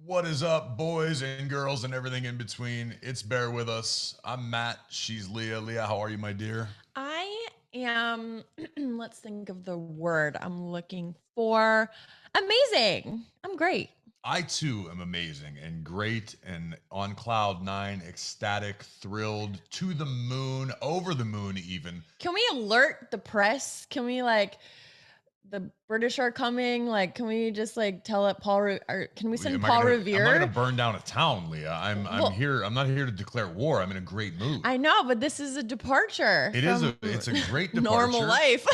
What is up, boys and girls and everything in between? It's Bear With Us. I'm Matt. She's Leah. Leah, how are you, my dear? I am, let's think of the word I'm looking for. Amazing. I'm great. I too am amazing and great and on cloud nine, ecstatic, thrilled, to the moon, over the moon even. Can we alert the press? Can we the British are coming? Like, can we just tell it can we send Paul Revere? I'm not gonna burn down a town, Leah. I'm here. I'm not here to declare war. I'm in a great mood. I know, but this is a departure. It's a great departure. Normal life.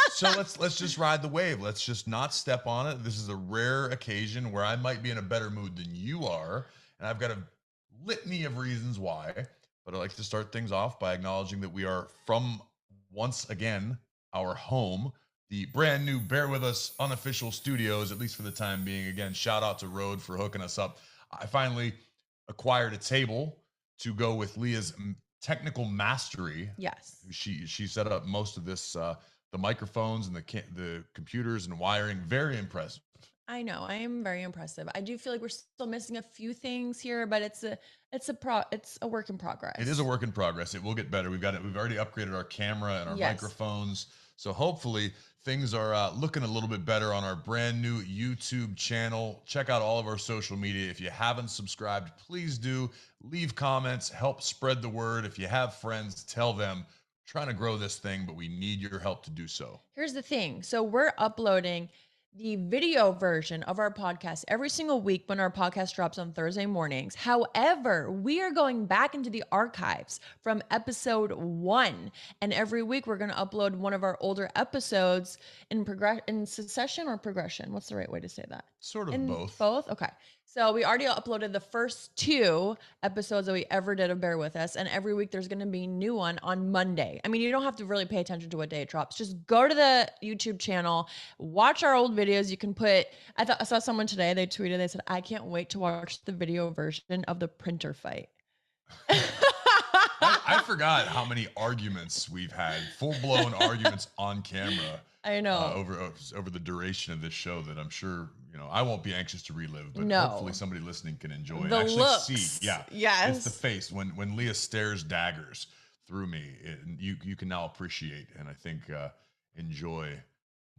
So let's just ride the wave. Let's just not step on it. This is a rare occasion where I might be in a better mood than you are, and I've got a litany of reasons why. But I'd like to start things off by acknowledging that we are from, once again, our home, the brand new Bear With Us unofficial studios, at least for the time being. Again, shout out to Rode for hooking us up. I finally acquired a table to go with Leah's technical mastery. Yes. She set up most of this, the microphones and the computers and wiring. Very impressive. I know. I am very impressive. I do feel like we're still missing a few things here, but it's a work in progress. It is a work in progress. It will get better. We've already upgraded our camera and our microphones. So hopefully things are looking a little bit better on our brand new YouTube channel. Check out all of our social media. If you haven't subscribed, please do. Leave comments, help spread the word. If you have friends, tell them. We're trying to grow this thing, but we need your help to do so. Here's the thing. So we're uploading the video version of our podcast every single week when our podcast drops on Thursday mornings. However, we are going back into the archives from episode 1. And every week we're going to upload one of our older episodes in succession or progression. What's the right way to say that? Sort of both. Both? Okay. So we already uploaded the first 2 episodes that we ever did of Bear With Us. And every week there's going to be a new one on Monday. I mean, you don't have to really pay attention to what day it drops. Just go to the YouTube channel, watch our old videos. You can I saw someone today, they tweeted, they said, I can't wait to watch the video version of the printer fight. I forgot how many arguments we've had, full-blown arguments on camera. I know. Over the duration of this show that I'm sure, I won't be anxious to relive, but hopefully somebody listening can enjoy and actually looks. see. Yeah. Yes. It's the face. When Leah stares daggers through me, you can now appreciate and I think enjoy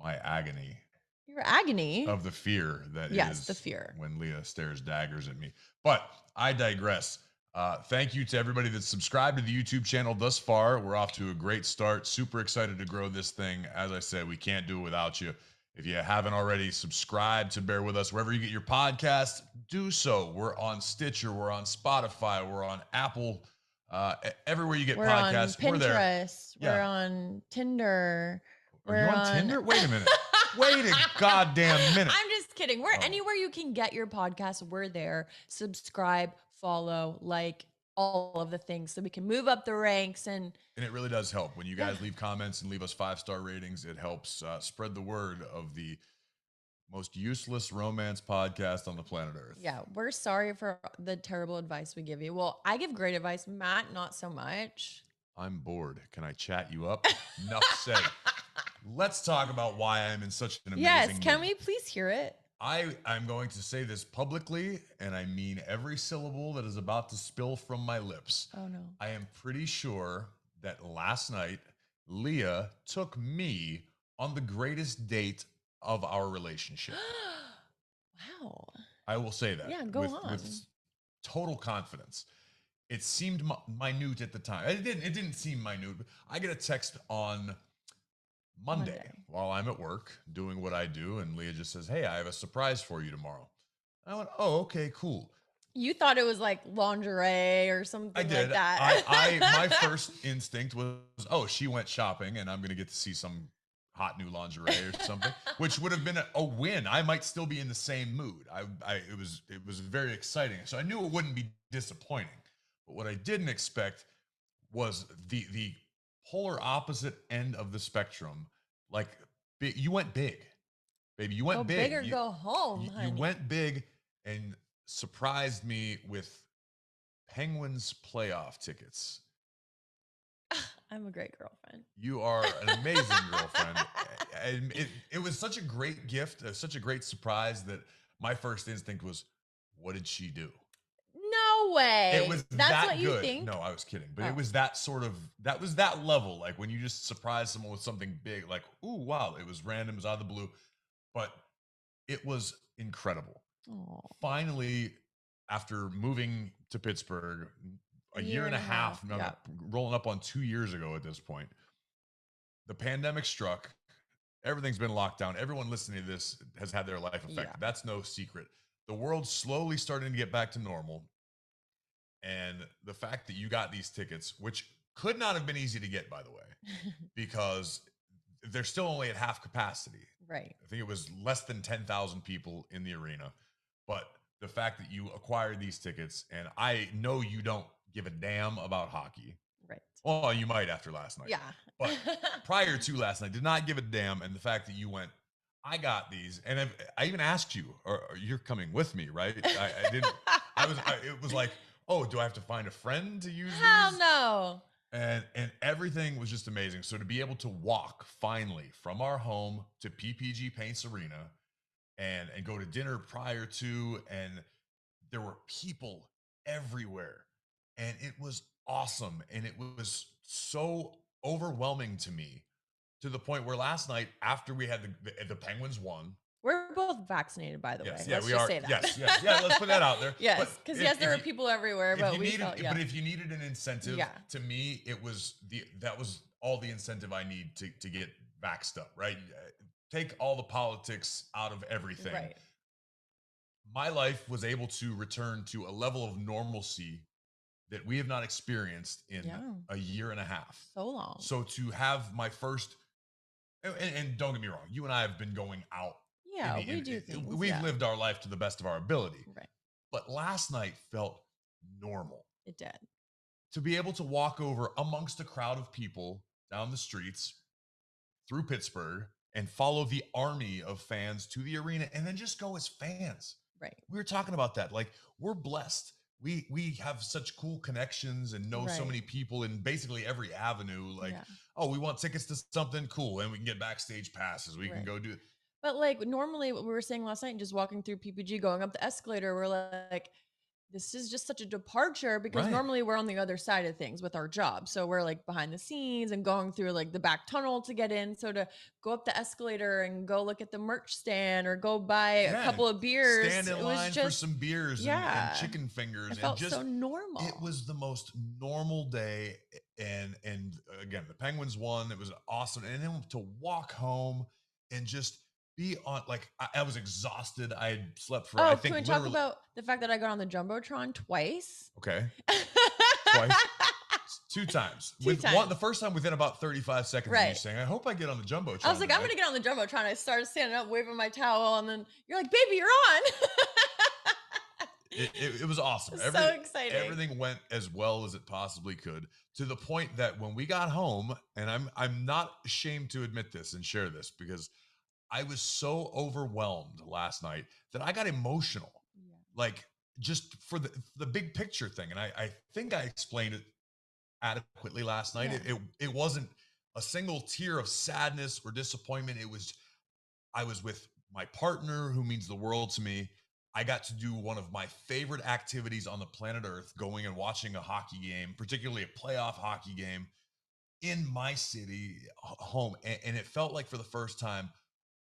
my agony. Your agony? Of the fear that yes, is the fear. When Leah stares daggers at me. But I digress. Thank you to everybody that's subscribed to the YouTube channel thus far. We're off to a great start. Super excited to grow this thing. As I said, we can't do it without you. If you haven't already subscribed to Bear With Us, wherever you get your podcasts, do so. We're on Stitcher. We're on Spotify. We're on Apple. Everywhere you get podcasts, we're there. Pinterest. We're on Tinder. Are you on Tinder? Wait a minute. Wait a goddamn minute. I'm just kidding. We're anywhere you can get your podcast. We're there. Subscribe, follow, all of the things so we can move up the ranks. And it really does help when you guys leave comments and leave us 5-star ratings. It helps spread the word of the most useless romance podcast on the planet Earth. Yeah, we're sorry for the terrible advice we give you. Well, I give great advice. Matt, not so much. I'm bored. Can I chat you up? Enough said. Let's talk about why I'm in such an amazing mood. Can we please hear it? I'm going to say this publicly, and I mean every syllable that is about to spill from my lips. Oh, no. I am pretty sure that last night, Leah took me on the greatest date of our relationship. Wow. I will say that. Yeah, go on. With total confidence. It seemed minute at the time. It didn't seem minute. But I get a text on Monday while I'm at work doing what I do, and Leah just says, hey, I have a surprise for you tomorrow. I went, oh, okay, cool. You thought it was like lingerie or something like that. My first instinct was, oh, she went shopping and I'm going to get to see some hot new lingerie or something, which would have been a win. I might still be in the same mood. It was very exciting. So I knew it wouldn't be disappointing. But what I didn't expect was the polar opposite end of the spectrum. Like you went big, baby. You Go went big big. or go home, You honey. went big and surprised me with Penguins playoff tickets. I'm a great girlfriend. You are an amazing girlfriend. And it was such a great gift, such a great surprise that my first instinct was, what did she do? No way. It was That's that what you good. think? No, I was kidding. But Oh. it was that sort of, that was that level. Like when you just surprise someone with something big, like, ooh, wow, it was random, it was out of the blue. But it was incredible. Oh. Finally, after moving to Pittsburgh a year and a half, yep. rolling up on 2 years ago at this point, the pandemic struck. Everything's been locked down. Everyone listening to this has had their life affected. Yeah. That's no secret. The world's slowly starting to get back to normal. And the fact that you got these tickets, which could not have been easy to get, by the way, because they're still only at half capacity. Right. I think it was less than 10,000 people in the arena. But the fact that you acquired these tickets, and I know you don't give a damn about hockey. Right. Well, you might after last night. Yeah. But prior to last night, did not give a damn. And the fact that you went, I got these. And I even asked you, or you're coming with me, right? I didn't, it was like, oh, do I have to find a friend to use Hell these? no. And everything was just amazing. So to be able to walk finally from our home to PPG Paints Arena and go to dinner prior to, and there were people everywhere, and it was awesome, and it was so overwhelming to me, to the point where last night, after we had the Penguins won. We're both vaccinated, by the way. Yeah, Let's we just are. say that. Yes, yeah. Let's put that out there. Yes, because yes, there were people everywhere, but we felt, but if you needed an incentive, Yeah. to me, it was that was all the incentive I need to get vaxxed up. Right, take all the politics out of everything. Right. My life was able to return to a level of normalcy that we have not experienced in a year and a half. So long. So to have my first, and don't get me wrong, you and I have been going out. Yeah, we do things. We've lived our life to the best of our ability. Right. But last night felt normal. It did. To be able to walk over amongst a crowd of people down the streets through Pittsburgh and follow the army of fans to the arena, and then just go as fans. Right. We were talking about that. Like, we're blessed. We have such cool connections and know so many people in basically every avenue. Like, oh, we want tickets to something cool, and we can get backstage passes. We can go do. But like normally, what we were saying last night, and just walking through PPG, going up the escalator, we're like, this is just such a departure, because normally we're on the other side of things with our job. So we're like behind the scenes and going through like the back tunnel to get in. So to go up the escalator and go look at the merch stand or go buy a couple of beers, stand in line for some beers and chicken fingers. It felt and just so normal. It was the most normal day. And again, the Penguins won. It was awesome. And then to walk home and just be on, like, I was exhausted. I had slept for, I think, can we talk about the fact that I got on the Jumbotron twice? Okay. Twice. 2 times. One, the first time within about 35 seconds of you saying, I hope I get on the Jumbotron. I was like, I'm going to get on the Jumbotron. I started standing up, waving my towel, and then you're like, baby, you're on. It was awesome. So exciting. Everything went as well as it possibly could, to the point that when we got home, and I'm not ashamed to admit this and share this, because I was so overwhelmed last night that I got emotional. Like, just for the big picture thing. And I think I explained it adequately last night. It wasn't a single tear of sadness or disappointment. I was with my partner, who means the world to me. I got to do one of my favorite activities on the planet Earth, going and watching a hockey game, particularly a playoff hockey game, in my city, home. And it felt like, for the first time,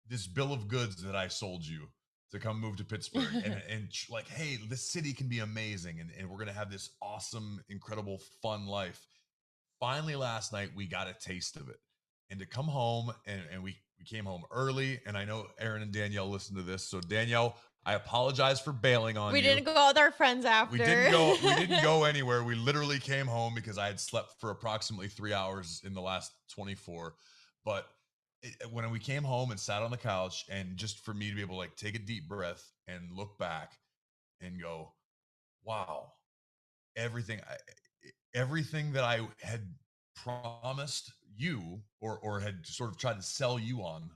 this bill of goods that I sold you to come move to Pittsburgh, and like, hey, this city can be amazing, and we're going to have this awesome, incredible, fun life. Finally, last night, we got a taste of it. And to come home, and we came home early, and I know Aaron and Danielle listen to this. So Danielle, I apologize for bailing on you. We didn't go out with our friends after. We didn't go anywhere. We literally came home because I had slept for approximately 3 hours in the last 24. But when we came home and sat on the couch, and just for me to be able to, like, take a deep breath and look back and go, wow, everything. everything that I had promised you or had sort of tried to sell you on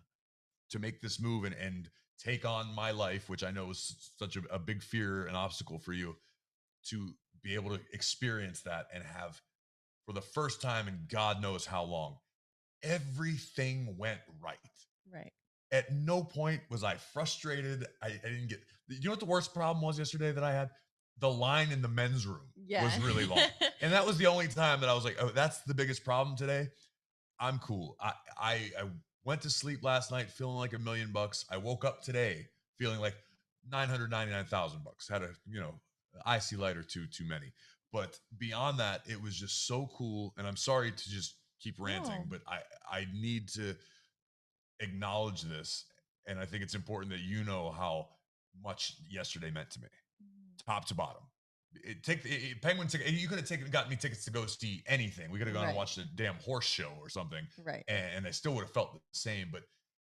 to make this move and take on my life, which I know is such a big fear and obstacle for you, to be able to experience that and have for the first time in God knows how long, everything went right. Right. At no point was I frustrated. I didn't get, you know what the worst problem was yesterday that I had? The line in the men's room Yeah. was really long. And that was the only time that I was like, oh, that's the biggest problem today. I'm cool. I went to sleep last night feeling like $1,000,000. I woke up today feeling like 999,000 bucks. Had a, icy light or two too many. But beyond that, it was just so cool. And I'm sorry to just keep ranting, No. but I need to acknowledge this. And I think it's important that you know how much yesterday meant to me, Mhm. top to bottom. Penguin ticket. You could have got me tickets to go see anything. We could have gone and Right. watched a damn horse show or something, Right. and I still would have felt the same. But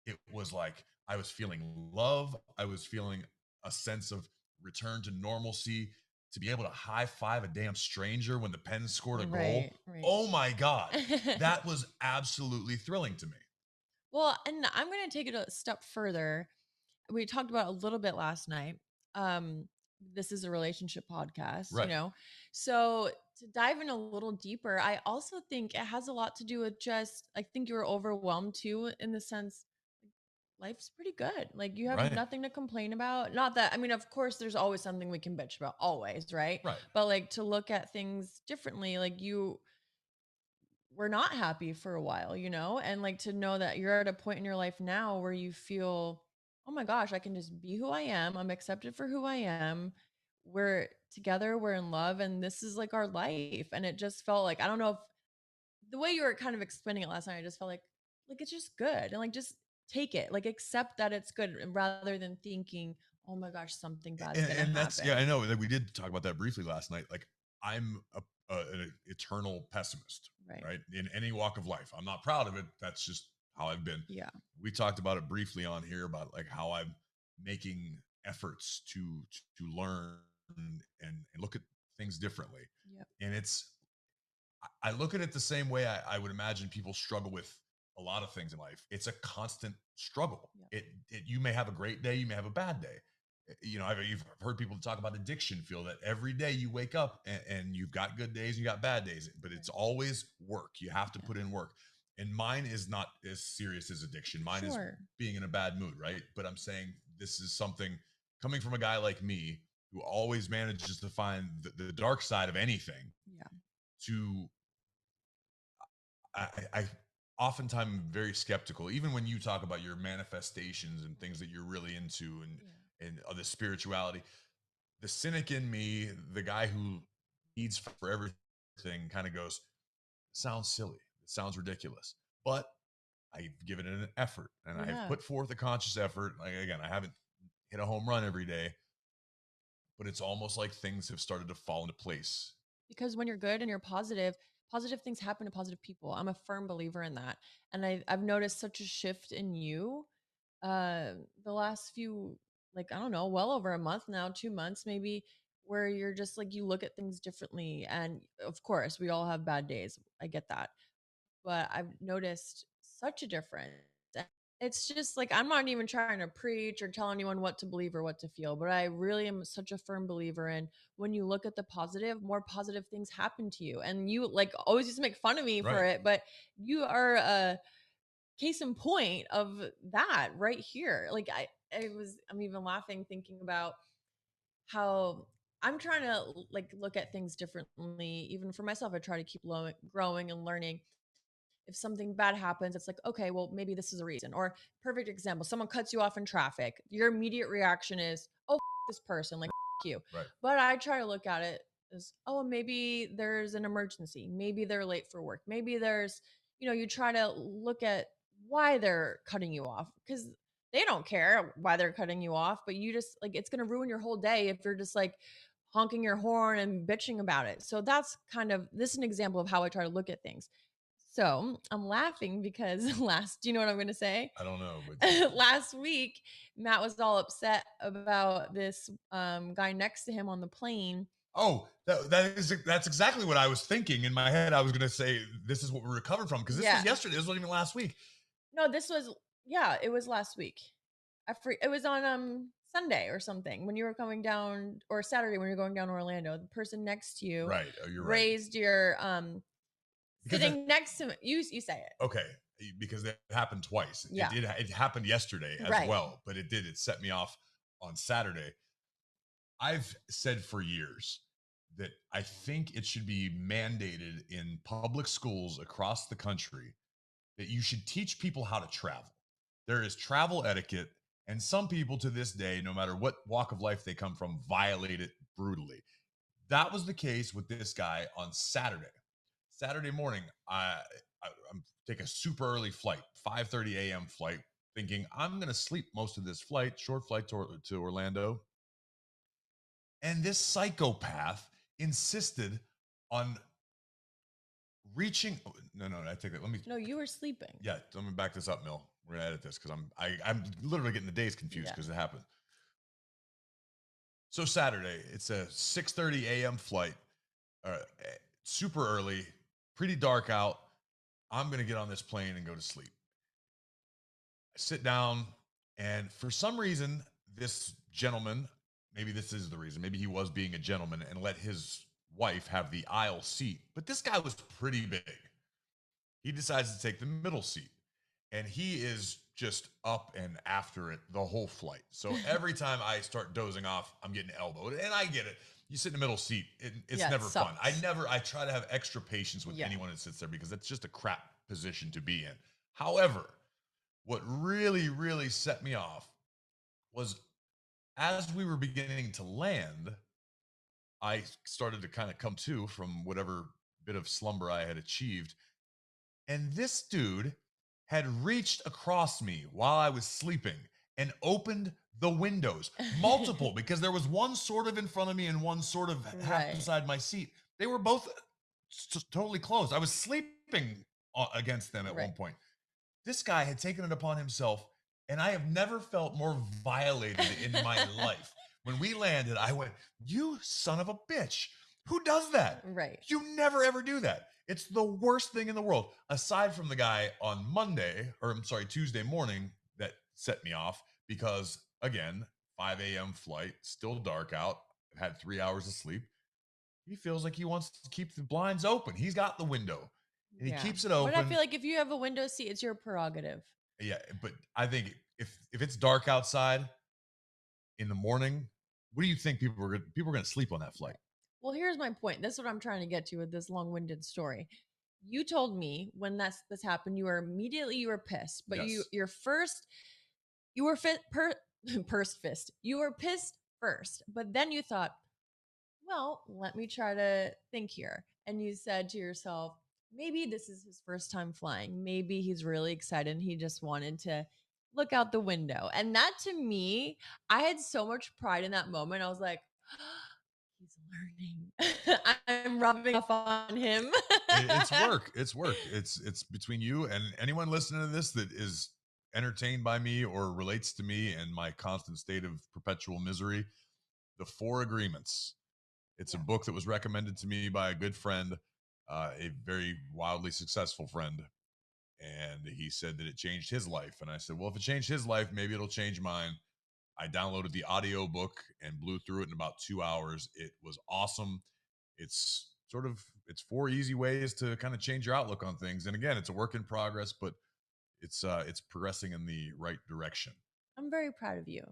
it was like I was feeling love. I was feeling a sense of return to normalcy. To be able to high five a damn stranger when the Pens scored a goal. Right. Right. Oh my god, that was absolutely thrilling to me. Well, and I'm going to take it a step further. We talked about a little bit last night. Um, this is a relationship podcast, Right, So to dive in a little deeper, I also think it has a lot to do with just, I think you were overwhelmed too, in the sense life's pretty good. Like you have right, nothing to complain about. Not that, I mean, of course, there's always something we can bitch about, always, right? right. But like to look at things differently, like you were not happy for a while, and like to know that you're at a point in your life now where you feel, oh my gosh, I can just be who I am. I'm accepted for who I am. We're together, we're in love, and this is like our life. And it just felt like, I don't know if the way you were kind of explaining it last night, I just felt like it's just good. And like just take it, like accept that it's good rather than thinking, oh my gosh, something bad's gonna And that's, yeah, I happen. know that we did talk about that briefly last night. Like I'm an eternal pessimist, Right. right? In any walk of life, I'm not proud of it. That's just how I've been. Yeah. We talked about it briefly on here about like how I'm making efforts to learn and look at things differently. Yep. And I look at it the same way I would imagine people struggle with a lot of things in life. It's a constant struggle. Yep. You may have a great day, you may have a bad day. You've heard people talk about addiction, feel that every day you wake up and you've got good days, you got bad days, but it's Right. always work. You have to Yeah. put in work. And mine is not as serious as addiction. Mine is Sure. being in a bad mood, right? But I'm saying this is something coming from a guy like me who always manages to find the dark side of anything Yeah. to I oftentimes am very skeptical, even when you talk about your manifestations and things that you're really into and the spirituality. The cynic in me, the guy who needs for everything, kind of goes, sounds silly. It sounds ridiculous. But I've given it an effort and I have Yeah. put forth a conscious effort. Like, again, I haven't hit a home run every day, but it's almost like things have started to fall into place. Because when you're good and you're positive, positive things happen to positive people. I'm a firm believer in that. And I've noticed such a shift in you the last few, like, I don't know, well over a month now, 2 months maybe, where you're just like, you look at things differently. And of course, we all have bad days. I get that. But I've noticed such a difference. And it's just like, I'm not even trying to preach or tell anyone what to believe or what to feel, but I really am such a firm believer in when you look at the positive, more positive things happen to you. And you like always used to make fun of me for Right. it, but you are a case in point of that right here. Like I'm even laughing thinking about how I'm trying to like look at things differently. Even for myself, I try to keep growing and learning. If something bad happens, it's like, okay, well, maybe this is a reason. Or perfect example, someone cuts you off in traffic. Your immediate reaction is, oh, this person, like you. Right. But I try to look at it as, oh, maybe there's an emergency. Maybe they're late for work. Maybe there's, you try to look at why they're cutting you off because they don't care why they're cutting you off, but you just like it's going to ruin your whole day if you're just like honking your horn and bitching about it. So that's kind of this is an example of how I try to look at things. So I'm laughing because do you know what I'm going to say? I don't know, but Last week, Matt was all upset about this guy next to him on the plane. That's exactly what I was thinking in my head. I was gonna say this is what we recovered from because this was Yeah. yesterday. This wasn't even last week. No, this was yeah, it was last week. It was on Sunday or something when you were coming down, or Saturday when you're going down to Orlando. The person next to you Right. Oh, you're right. raised your Because sitting next to you say it. okay, because it happened twice. Yeah. It happened yesterday as Right. well, but it set me off on Saturday. I've said for years that I think it should be mandated in public schools across the country that you should teach people how to travel. There is travel etiquette, and some people to this day, no matter what walk of life they come from, violate it brutally. That was the case with this guy on Saturday. Saturday morning, I'm take a super early flight, 5:30 a.m. flight, thinking I'm going to sleep most of this flight, short flight to Orlando. And this psychopath insisted on reaching. No, I take that. Let me. No, you were sleeping. Yeah, let me back this up, Mill. We're gonna edit this because I'm literally getting the days confused Yeah. because it happened. So Saturday, it's a 6:30 a.m. flight, super early, pretty dark out. I'm gonna get on this plane and go to sleep. I sit down, and for some reason, this gentleman, maybe this is the reason, maybe he was being a gentleman and let his wife have the aisle seat, but this guy was pretty big. He decides to take the middle seat, and he is just up and after it the whole flight. So every time I start dozing off, I'm getting elbowed, and I get it. You sit in the middle seat, it's Yeah, it never fun. sucks. I try to have extra patience with Yeah. anyone that sits there because it's just a crap position to be in. However, what really set me off was as we were beginning to land, I started to kind of come to from whatever bit of slumber I had achieved. And this dude had reached across me while I was sleeping and opened the windows, multiple, because there was one sort of in front of me and one sort of half Right. beside my seat. They were both totally closed. I was sleeping against them at one Right. point. This guy had taken it upon himself, and I have never felt more violated in my life. When we landed, I went, "You son of a bitch. Who does that? Right. You never ever do that." It's the worst thing in the world, aside from the guy on Monday, or I'm sorry, Tuesday morning that set me off because, again, 5 a.m. flight, still dark out, had 3 hours of sleep. He feels like he wants to keep the blinds open. He's got the window and he Yeah. keeps it But I open. feel like if you have a window seat, it's your prerogative. Yeah, but I think if it's dark outside in the morning, what do you think people are going to sleep on that flight? Well, here's my point. This is what I'm trying to get to with this long-winded story. You told me when this happened, you were pissed, but Yes. you were pursed fist. You were pissed first, but then you thought, well, let me try to think here. And you said to yourself, maybe this is his first time flying. Maybe he's really excited and he just wanted to look out the window. And that to me, I had so much pride in that moment. I was like, he's learning. I'm rubbing off on him. It's work. It's work. It's between you and anyone listening to this that is entertained by me or relates to me and my constant state of perpetual misery. The Four Agreements. It's a book that was recommended to me by a good friend, a very wildly successful friend. And he said that it changed his life. And I said, well, if it changed his life, maybe it'll change mine. I downloaded the audio book and blew through it in about 2 hours. It was awesome. It's four easy ways to kind of change your outlook on things. And again, it's a work in progress, but it's progressing in the right direction. I'm very proud of you.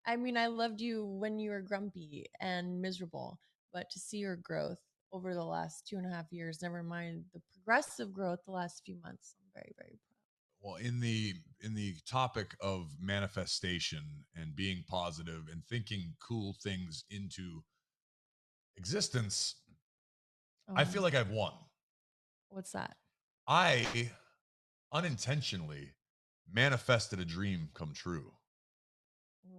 I mean, I loved you when you were grumpy and miserable, but to see your growth over the last 2.5 years, never mind the progressive growth the last few months, I'm very, very proud. Well, in the topic of manifestation and being positive and thinking cool things into existence, I feel like I've won. What's that? I unintentionally manifested a dream come true.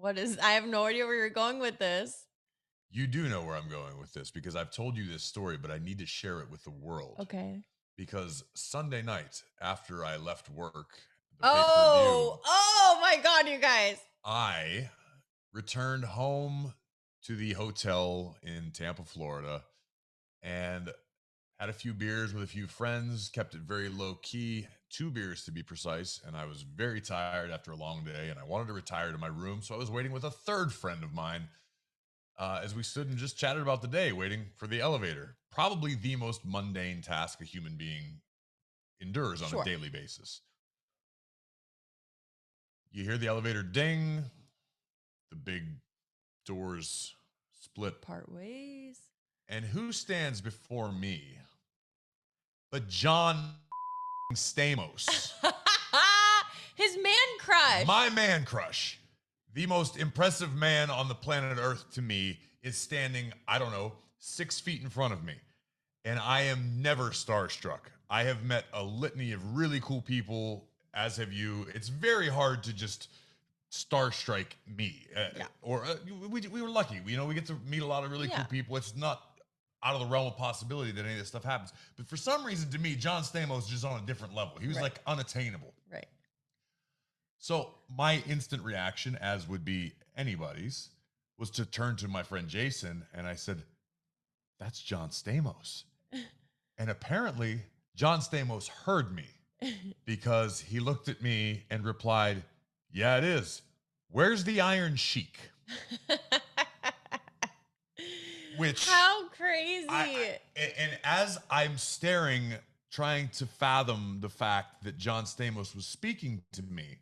I have no idea where you're going with this. You do know where I'm going with this because I've told you this story, but I need to share it with the world. Okay. Because Sunday night after I left work, Oh my God, you guys. I returned home to the hotel in Tampa, Florida, and had a few beers with a few friends, kept it very low key, 2 beers to be precise. And I was very tired after a long day and I wanted to retire to my room. So I was waiting with a third friend of mine as we stood and just chatted about the day, waiting for the elevator. Probably the most mundane task a human being endures on a Sure. daily basis. You hear the elevator ding, the big doors split. Part ways. And who stands before me but John Stamos? His man crush. My man crush. The most impressive man on the planet Earth to me is standing, I don't know, 6 feet in front of me. And I am never starstruck. I have met a litany of really cool people, as have you. It's very hard to just starstrike me. We were lucky. We get to meet a lot of really cool people. It's not out of the realm of possibility that any of this stuff happens. But for some reason, to me, John Stamos is just on a different level. He was like unattainable. Right. So my instant reaction, as would be anybody's, was to turn to my friend Jason and I said, "That's John Stamos." And apparently, John Stamos heard me because he looked at me and replied, "Yeah, it is. Where's the Iron Sheik?" Which, how crazy. And as I'm staring, trying to fathom the fact that John Stamos was speaking to me,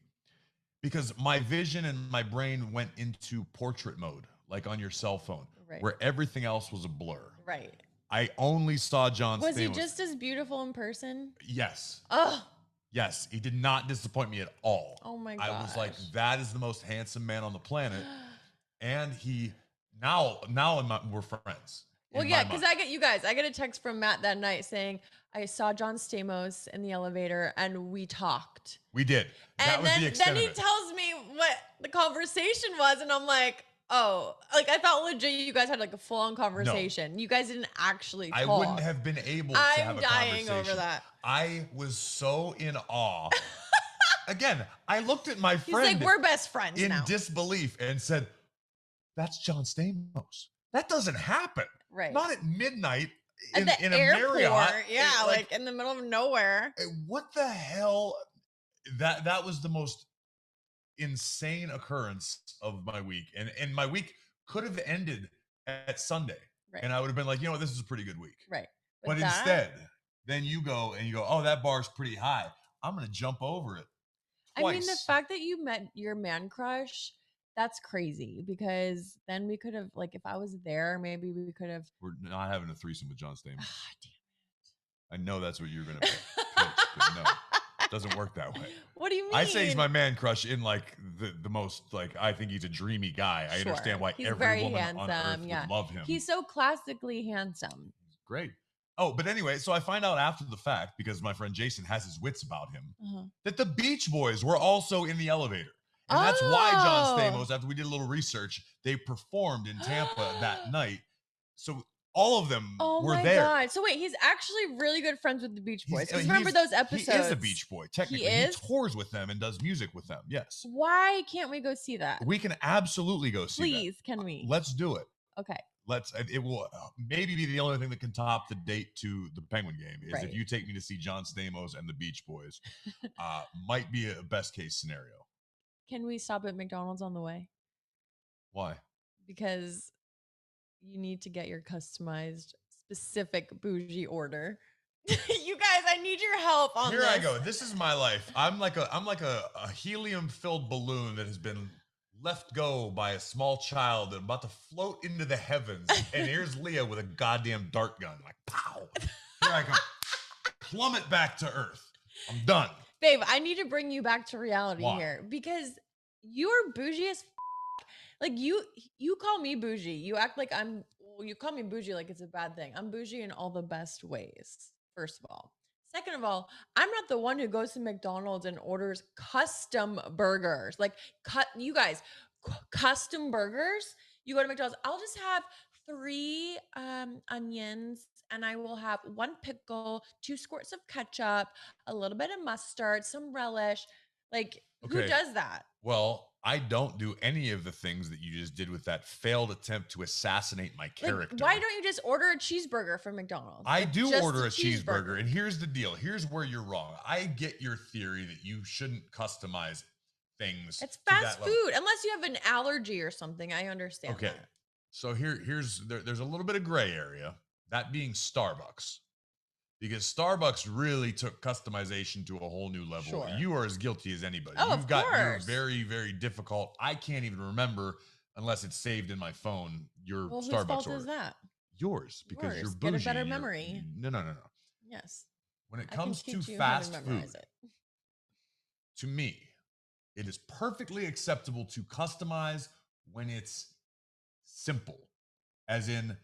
because my vision and my brain went into portrait mode, like on your cell phone, where everything else was a blur. Right. I only saw John Stamos. Was he just as beautiful in person? Yes. Oh. Yes, he did not disappoint me at all. Oh my gosh. I was like, that is the most handsome man on the planet. And he now we're friends. Well, yeah, because I get a text from Matt that night saying, I saw John Stamos in the elevator and we talked. We did. That was the extent then he of it. tells me what the conversation was, and I'm like, oh, like I thought legit you guys had like a full-on conversation. No. You guys didn't actually talk. I wouldn't have been able to have a conversation. I'm dying over that. I was so in awe. Again, I looked at my friend. He's like, we're best friends in now. disbelief and said, "That's John Stamos. That doesn't happen. Right. Not at midnight in a Marriott. Yeah, like in the middle of nowhere. What the hell? That was the most insane occurrence of my week. And my week could have ended at Sunday. Right. And I would have been like, this is a pretty good week. Right. But instead, then you go, oh, that bar's pretty high. I'm going to jump over it twice. I mean, the fact that you met your man crush, that's crazy, because then we could have, like, if I was there, maybe we could have. We're not having a threesome with John Stamos. Ah, damn it. I know that's what you're going to pitch, but no. It doesn't work that way. What do you mean? I say he's my man crush in like the most, like, I think he's a dreamy guy. I understand why he's every very woman handsome, on earth would love him. He's so classically handsome. Great. Oh, but anyway, so I find out after the fact, because my friend Jason has his wits about him, that the Beach Boys were also in the elevator. And that's why John Stamos, after we did a little research, they performed in Tampa that night. So all of them were there. Oh my God. So wait, he's actually really good friends with the Beach Boys. Remember those episodes? He is a Beach Boy, technically. He tours with them and does music with them, yes. Why can't we go see that? We can absolutely go see that. Please, can we? Let's do it. Okay. It will maybe be the only thing that can top the date to the Penguin game is if you take me to see John Stamos and the Beach Boys. Might be a best case scenario. Can we stop at McDonald's on the way? Why? Because you need to get your customized specific bougie order. You guys, I need your help on this. Here I go. This is my life. I'm like a helium-filled balloon that has been left go by a small child and about to float into the heavens. And here's Leah with a goddamn dart gun. Like, pow. Here I come. Plummet back to earth. I'm done. Babe, I need to bring you back to reality here, because you're bougie as like you call me bougie. You act like you call me bougie like it's a bad thing. I'm bougie in all the best ways, first of all. Second of all, I'm not the one who goes to McDonald's and orders custom burgers. Like, you guys, custom burgers. You go to McDonald's, I'll just have 3 onions, and I will have 1 pickle, 2 squirts of ketchup, a little bit of mustard, some relish. Like, who does that? Well, I don't do any of the things that you just did with that failed attempt to assassinate my character. Like, why don't you just order a cheeseburger from McDonald's? I Like, do just order a cheeseburger, and here's the deal. Here's where you're wrong. I get your theory that you shouldn't customize things. It's to that fast level. food. Unless you have an allergy or something. I understand Okay. that. So there's a little bit of gray area, that being Starbucks. Because Starbucks really took customization to a whole new level. Sure. You are as guilty as anybody. Oh, You've got your course. very, very difficult. I can't even remember unless it's saved in my phone. Your Well, whose Starbucks fault order. is that? Yours, because you're Yours. bougie. Get a better memory. No. Yes. When it I can comes to teach you how to fast food, memorize it. to me, it is perfectly acceptable to customize when it's simple. As in,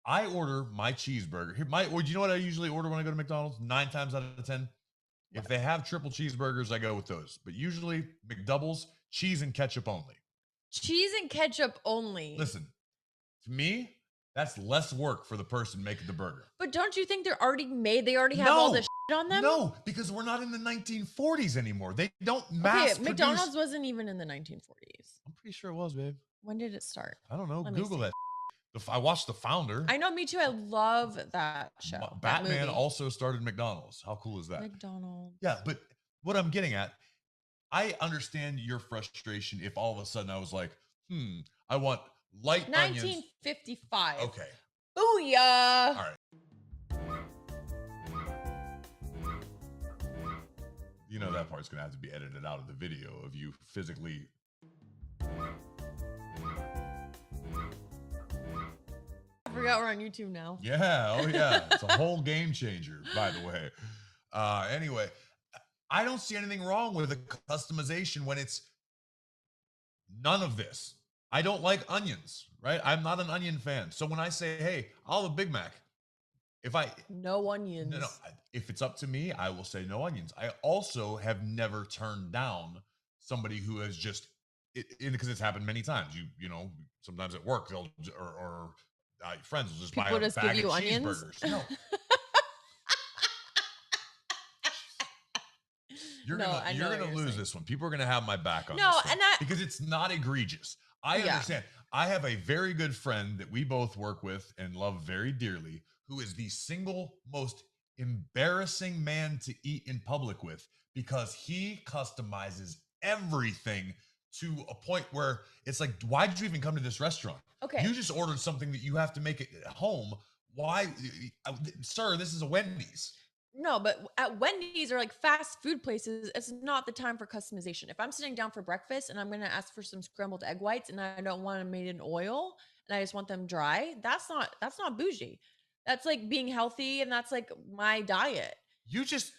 I order my cheeseburger. Do you know what I usually order when I go to McDonald's? 9 times out of 10. If they have triple cheeseburgers, I go with those. But usually McDoubles, cheese and ketchup only. Cheese and ketchup only. Listen, to me, that's less work for the person making the burger. But don't you think they're already made? They already have all this shit on them? No, because we're not in the 1940s anymore. They don't mass produce. McDonald's wasn't even in the 1940s. I'm pretty sure it was, babe. When did it start? I don't know. Let me Google see. that. I watched The Founder. I know, me too. I love that show. Batman also started McDonald's. How cool is that? McDonald's. Yeah, but what I'm getting at, I understand your frustration if all of a sudden I was like, I want light onions. 1955. Okay. Booyah. All right. You know that part's going to have to be edited out of the video of you physically. I forgot we're on YouTube now. Yeah. Oh, yeah. It's a whole game changer, by the way. Anyway, I don't see anything wrong with a customization when it's none of this. I don't like onions, right? I'm not an onion fan. So when I say, hey, I'll have a Big Mac. No onions. No. If it's up to me, I will say no onions. I also have never turned down somebody who has just, because it's happened many times. You know, sometimes at work, they'll, or friends will just buy a bag of cheeseburgers. No. You're gonna lose this one. People are gonna have my back on this one because it's not egregious. I understand. I have a very good friend that we both work with and love very dearly, who is the single most embarrassing man to eat in public with because he customizes everything to a point where it's like, why did you even come to this restaurant? Okay. You just ordered something that you have to make it at home. Why, sir, this is a Wendy's. No, but at Wendy's or like fast food places, it's not the time for customization. If I'm sitting down for breakfast and I'm going to ask for some scrambled egg whites and I don't want them made in oil and I just want them dry, that's not bougie. That's like being healthy and that's like my diet. You just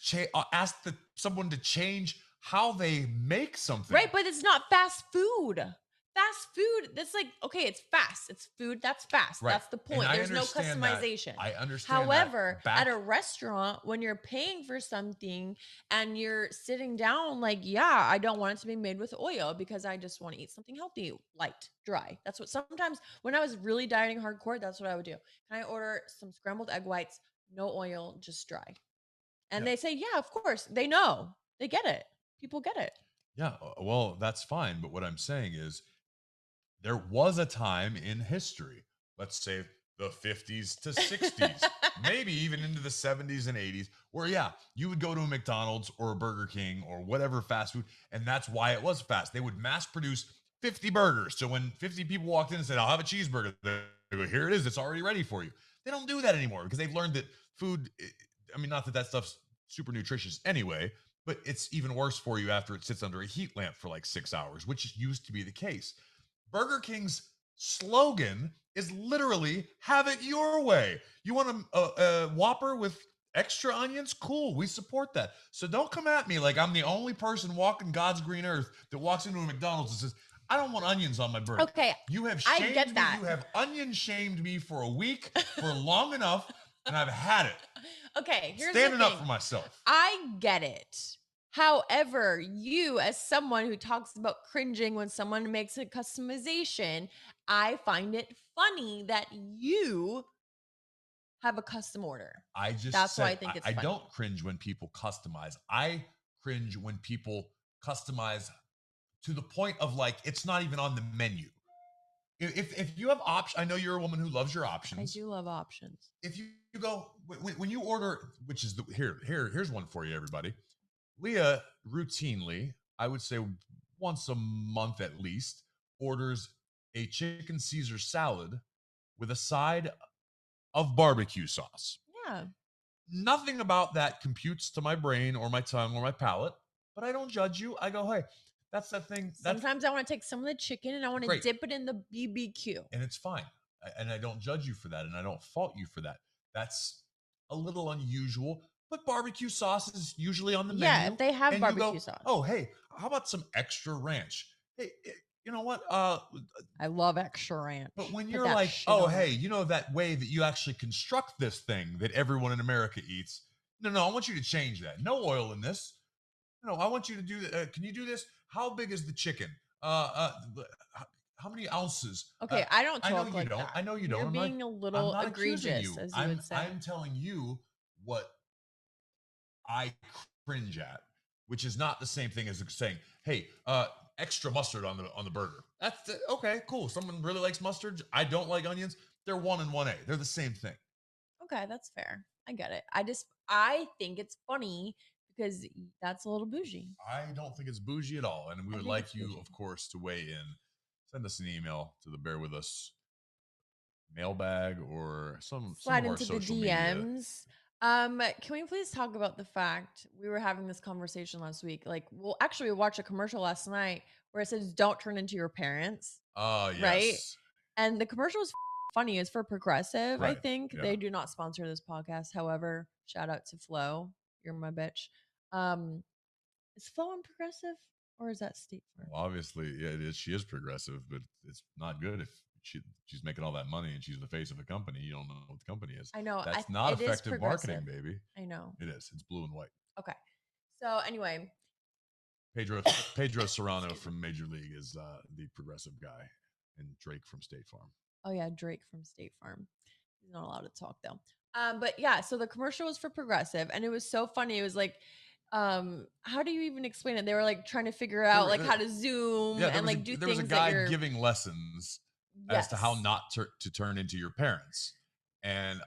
asked someone to change how they make something. Right, but it's not fast food. Fast food, that's like, okay, it's fast. It's food that's fast. Right. That's the point. There's no customization. I understand. However, at a restaurant, when you're paying for something and you're sitting down, like, yeah, I don't want it to be made with oil because I just want to eat something healthy, light, dry. That's what sometimes when I was really dieting hardcore, that's what I would do. Can I order some scrambled egg whites, no oil, just dry? And they say, yeah, of course. They know. They get it. People get it. Yeah, well, that's fine. But what I'm saying is, there was a time in history, let's say the 50s to 60s, maybe even into the 70s and 80s, where, you would go to a McDonald's or a Burger King or whatever fast food, and that's why it was fast. They would mass produce 50 burgers. So when 50 people walked in and said, I'll have a cheeseburger, they go, here it is. It's already ready for you. They don't do that anymore because they've learned that food, not that stuff's super nutritious anyway, but it's even worse for you after it sits under a heat lamp for like 6 hours, which used to be the case. Burger King's slogan is literally have it your way. You want a Whopper with extra onions? Cool, we support that. So don't come at me like I'm the only person walking God's green earth that walks into a McDonald's and says, I don't want onions on my burger. Okay, you have shamed I get that. me. You have onion shamed me for a week, for long enough, and I've had it. Okay, here's standing the thing. up for myself. I get it. However, you, as someone who talks about cringing when someone makes a customization, I find it funny that you have a custom order. That's why I think it's funny. I don't cringe when people customize. I cringe when people customize to the point of like it's not even on the menu. If you have options, I know you're a woman who loves your I options. do love options. If you go when you order, which is here's one for you, everybody. Leah routinely, I would say once a month at least, orders a chicken Caesar salad with a side of barbecue sauce. Yeah. Nothing about that computes to my brain or my tongue or my palate, but I don't judge you. I go, hey, that's that thing. That's Sometimes I want to take some of the chicken and I want to great. dip it in the BBQ. And it's fine. And I don't judge you for that, and I don't fault you for that. That's a little unusual, but barbecue sauce is usually on the menu. Yeah, if they have and barbecue you go, sauce. oh, hey, how about some extra ranch? Hey, you know what? I love extra ranch. But when Put you're that like, shit oh, on hey, it. you know that way that you actually construct this thing that everyone in America eats? No, I want you to change that. No oil in this. No, I want you to do that. Can you do this? How big is the chicken? How many ounces? Okay, I don't I know talk you like don't. that. I know you You're don't. being a I'm little not accusing egregious, you. as you would say. I'm telling you what I cringe at, which is not the same thing as saying, "Hey, extra mustard on the burger." That's okay, cool. Someone really likes mustard. I don't like onions. They're 1 and 1A. They're the same thing. Okay, that's fair. I get it. I think it's funny because that's a little bougie. I don't think it's bougie at all. And we would like you, of course, to weigh in. Send us an email to the Bear With Us mailbag or some Slide of our into the social media. DMs. Can we please talk about the fact we were having this conversation last week? Like, well, actually, we watched a commercial last night where it says, "Don't turn into your parents." Yes. Right? And the commercial is funny. It's for Progressive, I Right, think. yeah. They do not sponsor this podcast. However, shout out to Flo. You're my bitch. Is Flo on Progressive or is that State Farm? Well, obviously, yeah, it is. She is progressive, but it's not good if she's making all that money and she's the face of a company. You don't know what the company is. I know. That's not it is effective marketing, progressive. baby. I know. It is. It's blue and white. Okay. So anyway, Pedro Serrano from Major League is the progressive guy, and Drake from State Farm. Oh yeah, Drake from State Farm. He's not allowed to talk though. But yeah, so the commercial was for Progressive, and it was so funny. It was like, how do you even explain it? They were like trying to figure out like how to zoom and like do there things. was a guy giving lessons as to how not to turn into your parents, and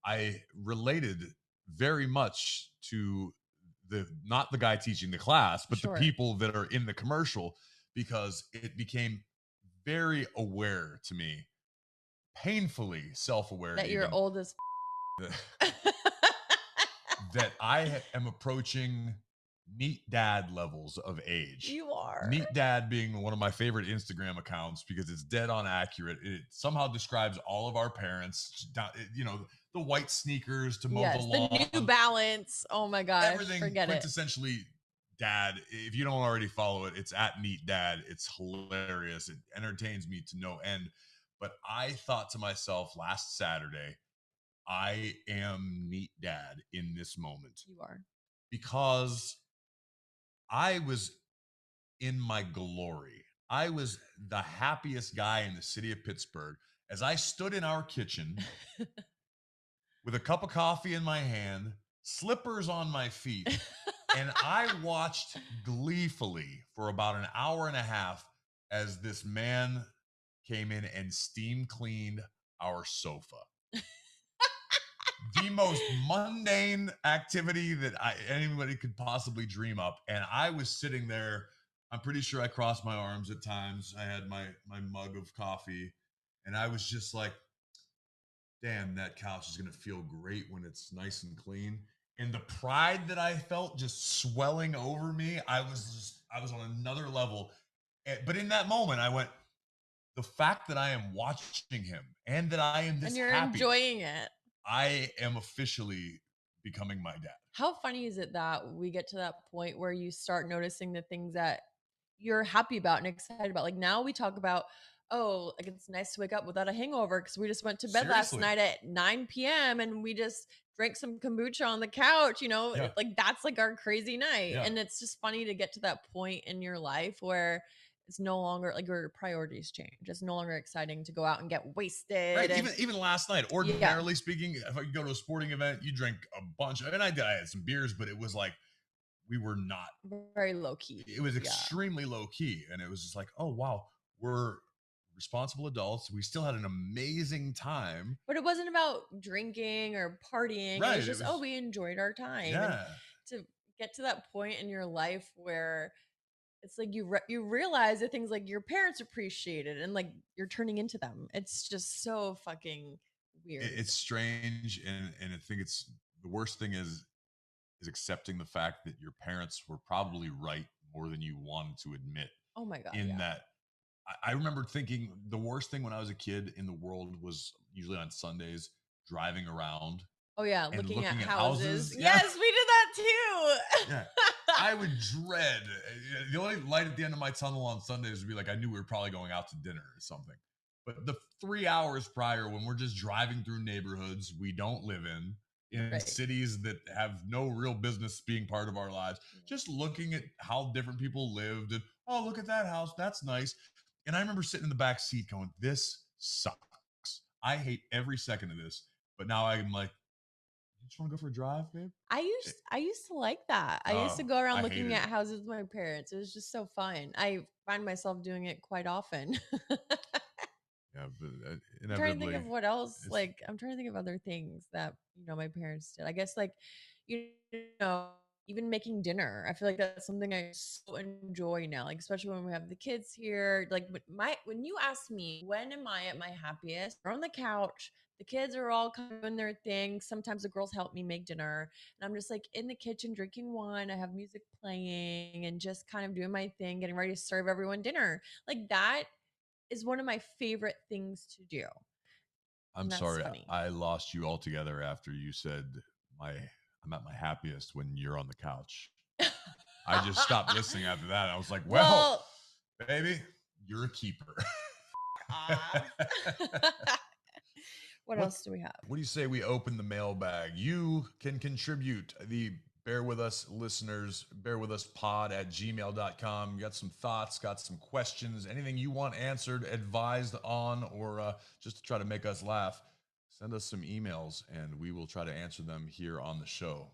I related very much to not the guy teaching the class, but the people that are in the commercial, because it became very aware to me, painfully self-aware that you're old as that I am approaching Neat Dad levels of age. You are. Neat Dad being one of my favorite Instagram accounts because it's dead on accurate. It somehow describes all of our parents, you know, the white sneakers to mow the lawn. The New Balance. Oh my gosh. Everything quintessentially dad. If you don't already follow it, it's at Neat Dad. It's hilarious. It entertains me to no end. But I thought to myself last Saturday, I am Neat Dad in this moment. You are. Because I was in my glory. I was the happiest guy in the city of Pittsburgh as I stood in our kitchen with a cup of coffee in my hand, slippers on my feet, and I watched gleefully for about an hour and a half as this man came in and steam cleaned our sofa. The most mundane activity that anybody could possibly dream up. And I was sitting there. I'm pretty sure I crossed my arms at times. I had my mug of coffee, and I was just like, damn, that couch is going to feel great when it's nice and clean. And the pride that I felt just swelling over me, I was on another level. But in that moment, I went, the fact that I am watching him and that I am this and you're happy, enjoying it. I am officially becoming my dad. How funny is it that we get to that point where you start noticing the things that you're happy about and excited about? Like now we talk about, oh, like it's nice to wake up without a hangover because we just went to bed last night at 9 p.m. and we just drank some kombucha on the couch, you know, like that's like our crazy night. Yeah. And it's just funny to get to that point in your life where it's no longer like your priorities change. It's no longer exciting to go out and get wasted. Right. Even last night, ordinarily speaking, if I could go to a sporting event, you drink a bunch. And I had some beers, but it was like we were not. Very low key. It was Yeah. extremely low key, and it was just like, oh wow, we're responsible adults. We still had an amazing time. But it wasn't about drinking or partying. Right, It was it just, was- we enjoyed our time. And Yeah. to get to that point in your life where it's like you realize that things like your parents appreciate it and like you're turning into them. It's just so fucking weird. It's strange, and I think it's the worst thing is accepting the fact that your parents were probably right more than you wanted to admit. Oh my God. In yeah. that, I remember thinking the worst thing when I was a kid in the world was usually on Sundays driving around. Oh yeah, and looking at houses. Yes, we did that too. Yeah. I would dread the only light at the end of my tunnel on Sundays would be like I knew we were probably going out to dinner or something. But the 3 hours prior, when we're just driving through neighborhoods we don't live in Right. cities that have no real business being part of our lives, just looking at how different people lived and oh, look at that house, that's nice. And I remember sitting in the back seat going, this sucks. I hate every second of this. But now I'm like, you just want to go for a drive, babe? I used to like that. I used to go around looking at houses with my parents. It was just so fun. I find myself doing it quite often. Yeah, but I'm trying to think of what else. Like, I'm trying to think of other things that my parents did. I guess like, you know, even making dinner. I feel like that's something I so enjoy now. Like, especially when we have the kids here. Like, when you ask me when am I at my happiest, we're on the couch. The kids are all kind of doing their thing. Sometimes the girls help me make dinner, and I'm just like in the kitchen drinking wine. I have music playing and just kind of doing my thing, getting ready to serve everyone dinner. Like that is one of my favorite things to do. I'm sorry, I lost you altogether after you said I'm at my happiest when you're on the couch. I just stopped listening after that. I was like, well baby, you're a keeper. What else do we have? What do you say we open the mailbag? You can contribute. The Bear With Us listeners, bearwithus@gmail.com. You got some thoughts, got some questions, anything you want answered, advised on, or just to try to make us laugh, send us some emails and we will try to answer them here on the show.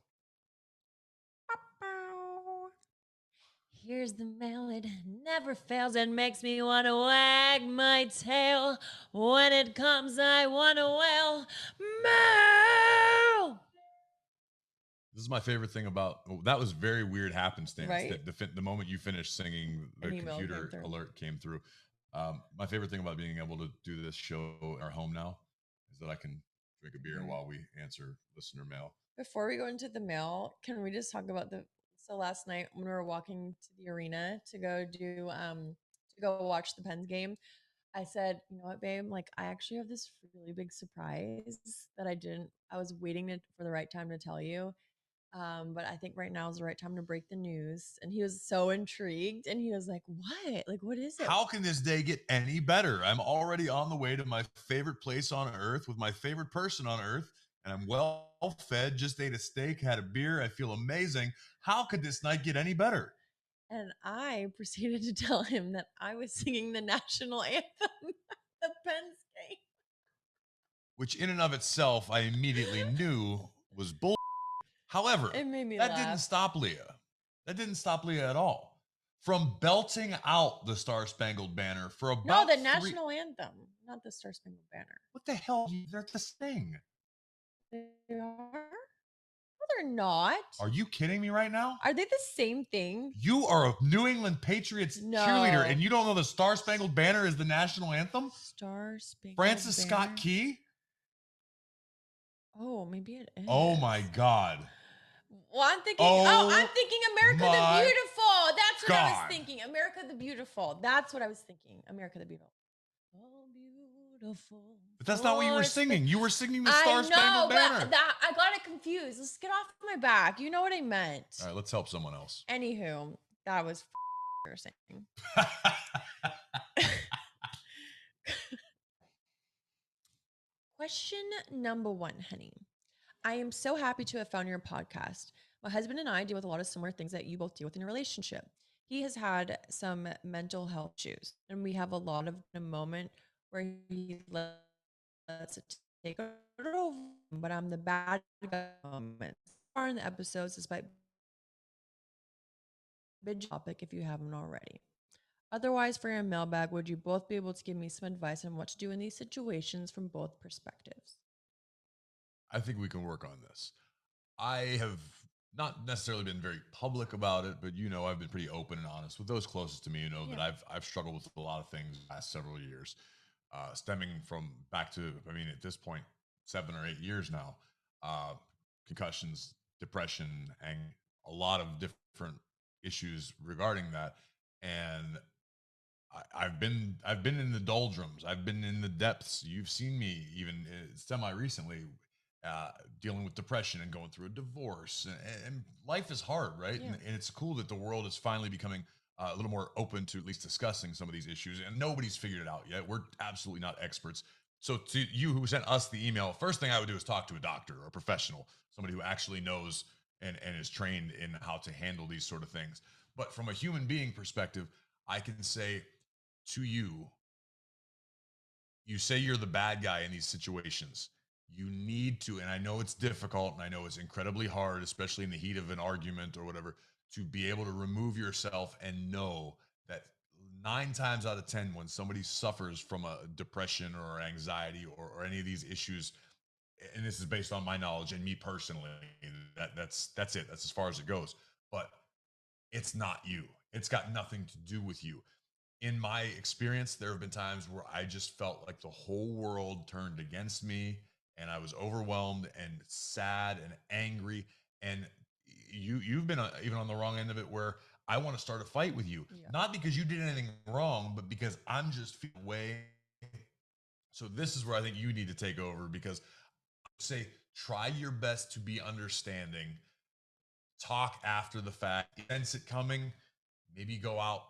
Here's the mail, it never fails and makes me want to wag my tail. When it comes, I want to wail, mail. This is my favorite thing about that was very weird happenstance. Right? That the moment you finished singing, the computer alert came through. My favorite thing about being able to do this show in our home now is that I can drink a beer while we answer listener mail. Before we go into the mail, can we just talk about so last night when we were walking to the arena to go watch the Pens game, I said, you know what, babe? Like, I actually have this really big surprise that I was waiting for the right time to tell you. But I think right now is the right time to break the news. And he was so intrigued and he was like, what? Like, what is it? How can this day get any better? I'm already on the way to my favorite place on earth with my favorite person on earth. And I'm well fed, just ate a steak, had a beer. I feel amazing. How could this night get any better? And I proceeded to tell him that I was singing the national anthem at the Pens game. Which in and of itself, I immediately knew was bull. However, it made me that laugh. didn't stop Leah. That didn't stop Leah at all. From belting out the Star Spangled Banner for about the national anthem, not the Star Spangled Banner. What the hell? They're the thing. They are? No, they're not. Are you kidding me right now? Are they the same thing? You are a New England Patriots cheerleader, and you don't know the Star Spangled Banner is the national anthem? Star Spangled Francis Banner? Scott Key? Oh, maybe it is. Oh my God. Well, I'm thinking, I'm thinking America the Beautiful. That's what I was thinking. America the Beautiful. That's what I was thinking. America the Beautiful. Oh, beautiful. But that's not what you were singing. You were singing the Star Spangled Banner. I got it confused. Let's get off my back. You know what I meant. All right, let's help someone else. Anywho, that was embarrassing. Question number 1, honey. I am so happy to have found your podcast. My husband and I deal with a lot of similar things that you both deal with in your relationship. He has had some mental health issues, and we have a lot of a moment where he lets it take over, but I'm the bad guy moment. Far in the episodes, despite big topic if you haven't already. Otherwise, for your mailbag, would you both be able to give me some advice on what to do in these situations from both perspectives? I think we can work on this. I have not necessarily been very public about it, but I've been pretty open and honest with those closest to me. That Yeah. I've struggled with a lot of things the last several years, stemming from back to, I mean, at this point, 7 or 8 years now. Uh, Concussions, depression, and a lot of different issues regarding that. And I've been in the doldrums. I've been in the depths. You've seen me even semi recently, uh, dealing with depression and going through a divorce. And life is hard, right? Yeah. And it's cool that the world is finally becoming a little more open to at least discussing some of these issues. And nobody's figured it out yet. We're absolutely not experts. So to you who sent us the email, first thing I would do is talk to a doctor or a professional, somebody who actually knows and is trained in how to handle these sort of things. But from a human being perspective, I can say to you, you say you're the bad guy in these situations. You need to, and I know it's difficult and I know it's incredibly hard, especially in the heat of an argument or whatever, to be able to remove yourself and know that 9 times out of 10, when somebody suffers from a depression or anxiety or any of these issues, and this is based on my knowledge and me personally, that's it. That's as far as it goes. But it's not you. It's got nothing to do with you. In my experience, there have been times where I just felt like the whole world turned against me and I was overwhelmed and sad and angry. And you've been even on the wrong end of it where I want to start a fight with you, Yeah. not because you did anything wrong, but because I'm just feeling way. So this is where I think you need to take over because I say try your best to be understanding, talk after the fact, sense it coming, maybe go out,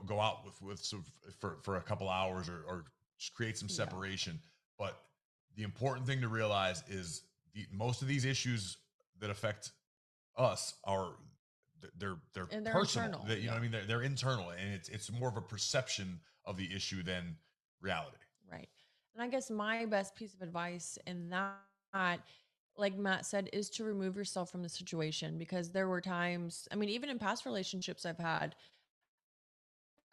go out with some, for a couple hours or just create some Yeah. separation. But the important thing to realize is most of these issues that affect us are they're And they're personal. internal. That, you know Yeah. what I mean? They're internal, and it's more of a perception of the issue than reality. Right. And I guess my best piece of advice in that, like Matt said, is to remove yourself from the situation because there were times, I mean, even in past relationships I've had,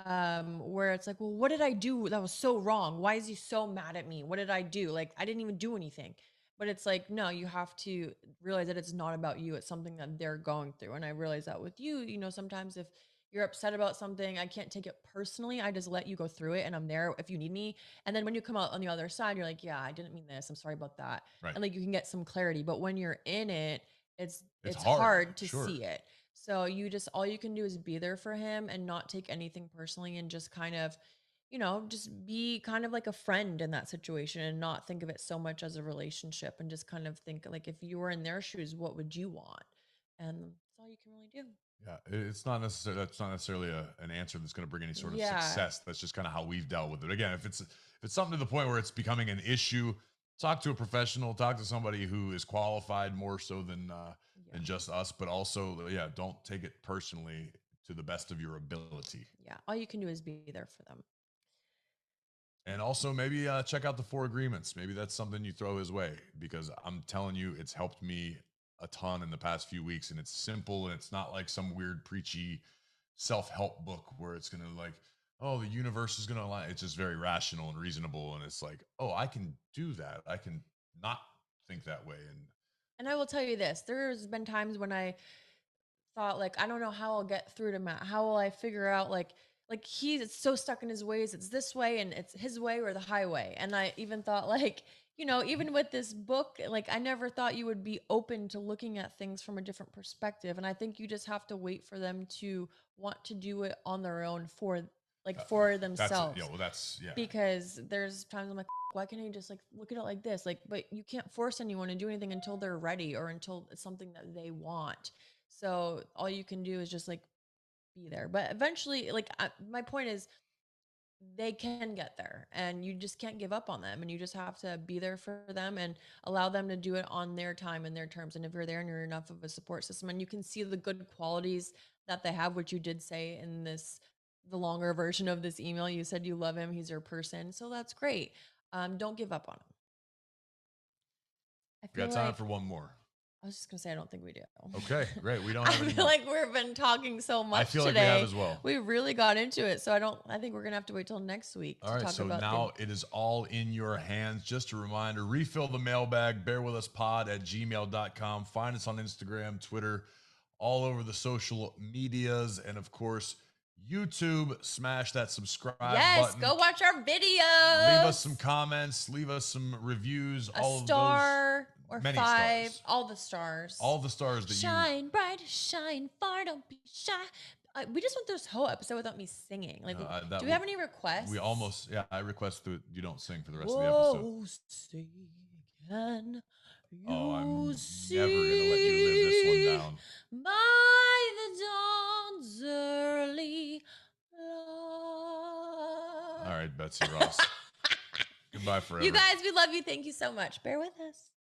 where it's like, well, what did I do that was so wrong? Why is he so mad at me? What did I do? Like, I didn't even do anything. But it's like, no, you have to realize that it's not about you. It's something that they're going through. And I realize that with you, sometimes if you're upset about something, I can't take it personally. I just let you go through it and I'm there if you need me. And then when you come out on the other side, you're like, yeah, I didn't mean this. I'm sorry about that. Right. And like you can get some clarity. But when you're in it, it's It's it's hard, hard to sure. see it. So you just all you can do is be there for him and not take anything personally and just kind of, just be kind of like a friend in that situation and not think of it so much as a relationship and just kind of think like if you were in their shoes, what would you want? And that's all you can really do. Yeah, it's not necessarily that's not necessarily an answer that's going to bring any sort of Yeah. success. That's just kind of how we've dealt with it. Again, if it's something to the point where it's becoming an issue, talk to a professional, talk to somebody who is qualified more so Yeah. than just us. But also, yeah, don't take it personally to the best of your ability. Yeah. All you can do is be there for them. And also maybe check out the 4 agreements. Maybe that's something you throw his way because I'm telling you, it's helped me a ton in the past few weeks. And it's simple and it's not like some weird preachy self-help book where it's going to like, oh, the universe is going to align. It's just very rational and reasonable. And it's like, oh, I can do that. I can not think that way. And I will tell you this, there's been times when I thought like I don't know how I'll get through to Matt. How will I figure out like he's so stuck in his ways. It's this way and it's his way or the highway. And I even thought like, even with this book, like I never thought you would be open to looking at things from a different perspective. And I think you just have to wait for them to want to do it on their own for that's it. themselves. Well, that's, yeah. Because there's times I'm like, why can't I just like look at it like this? Like, but you can't force anyone to do anything until they're ready or until it's something that they want. So all you can do is just like be there. But eventually, like my point is, they can get there, and you just can't give up on them, and you just have to be there for them and allow them to do it on their time and their terms. And if you're there and you're enough of a support system, and you can see the good qualities that they have, which you did say in the longer version of this email, you said you love him, he's your person, so that's great. Don't give up on him. I We feel got time like for one more. I was just gonna say I don't think we do. Okay, great. We don't I have any feel more. like we've been talking so much I feel today. like we have as well. We really got into it, so I think we're gonna have to wait till next week to All right, talk so about now it is all in your hands. Just a reminder, refill the mailbag, bearwithuspod@gmail.com. Find us on Instagram, Twitter, all over the social medias, and of course, YouTube. Smash that subscribe button. Go watch our videos. Leave us some comments, leave us some reviews, a star or many 5, stars. all the stars. All the stars that shine bright, shine far, don't be shy. We just went through this whole episode without me singing. Like, do we have any requests? We almost, I request that you don't sing for the rest of the episode. Sing, can you I'm see never gonna let you live this one down. by the dawn's early light. All right, Betsy Ross. Goodbye forever. You guys, we love you. Thank you so much. Bear with us.